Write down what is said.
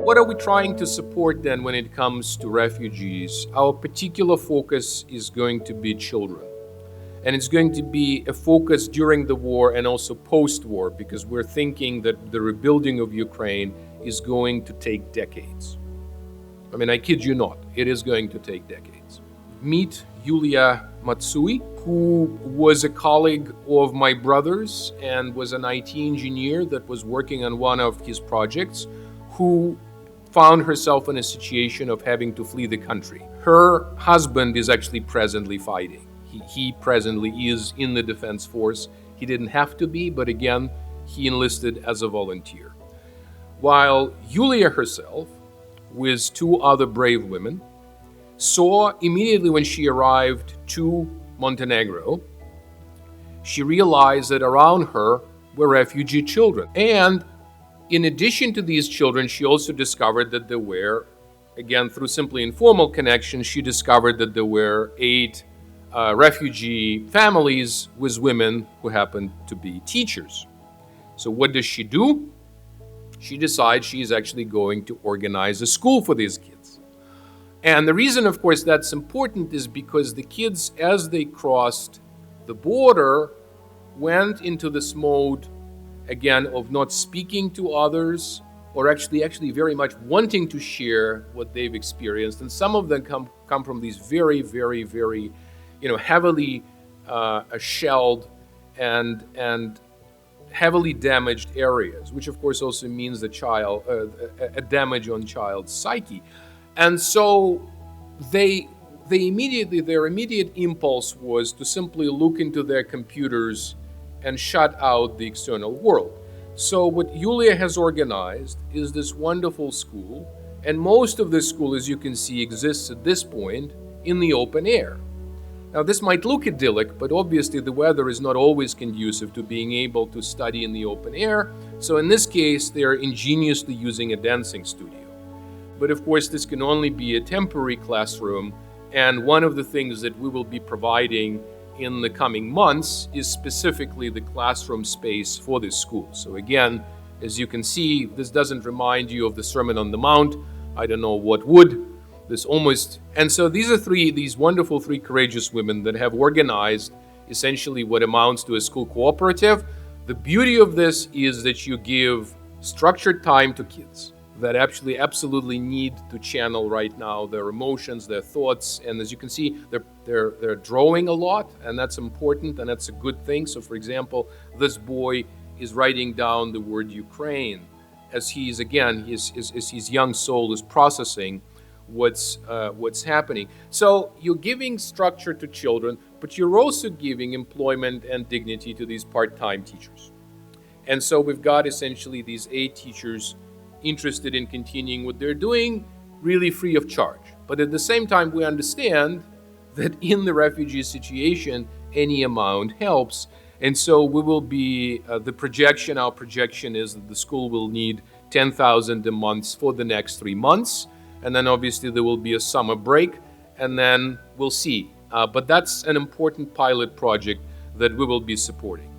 What are we trying to support then when it comes to refugees? Our particular focus is going to be children. And it's going to be a focus during the war and also post-war, because we're thinking that the rebuilding of Ukraine is going to take decades. I mean, I kid you not, it is going to take decades. Meet Yuliya Matsuy, who was a colleague of my brother's and was an IT engineer that was working on one of his projects, who found herself in a situation of having to flee the country. Her husband is actually presently fighting. He presently is in the defense force. He didn't have to be, but again, he enlisted as a volunteer. While Yuliya herself, with two other brave women, saw immediately when she arrived to Montenegro, she realized that around her were refugee children. And in addition to these children, she also discovered that there were, again, through simply informal connections, she discovered that there were 8 refugee families with women who happened to be teachers. So what does she do? She decides she is actually going to organize a school for these kids. And the reason, of course, that's important is because the kids, as they crossed the border, went into this mode, again, of not speaking to others, or actually very much wanting to share what they've experienced. And some of them come from these very, very, very, heavily shelled and heavily damaged areas, which of course also means a damage on child's psyche. And so their immediate impulse was to simply look into their computers and shut out the external world. So what Yuliya has organized is this wonderful school, and most of this school, as you can see, exists at this point in the open air. Now, this might look idyllic, but obviously the weather is not always conducive to being able to study in the open air. So in this case, they're ingeniously using a dancing studio. But of course, this can only be a temporary classroom. And one of the things that we will be providing in the coming months is specifically the classroom space for this school. So again, as you can see, this doesn't remind you of the Sermon on the Mount. I don't know what would. And so these are these wonderful 3 courageous women that have organized essentially what amounts to a school cooperative. The beauty of this is that you give structured time to kids that actually absolutely need to channel right now their emotions, their thoughts. And as you can see, they're drawing a lot, and that's important, and that's a good thing. So for example, this boy is writing down the word Ukraine as his young soul is processing what's happening. So you're giving structure to children, but you're also giving employment and dignity to these part-time teachers. And so we've got essentially these 8 teachers interested in continuing what they're doing, really free of charge. But at the same time, we understand that in the refugee situation, any amount helps. And so we will be, our projection is that the school will need $10,000 a month for the next 3 months. And then obviously there will be a summer break, and then we'll see. But that's an important pilot project that we will be supporting.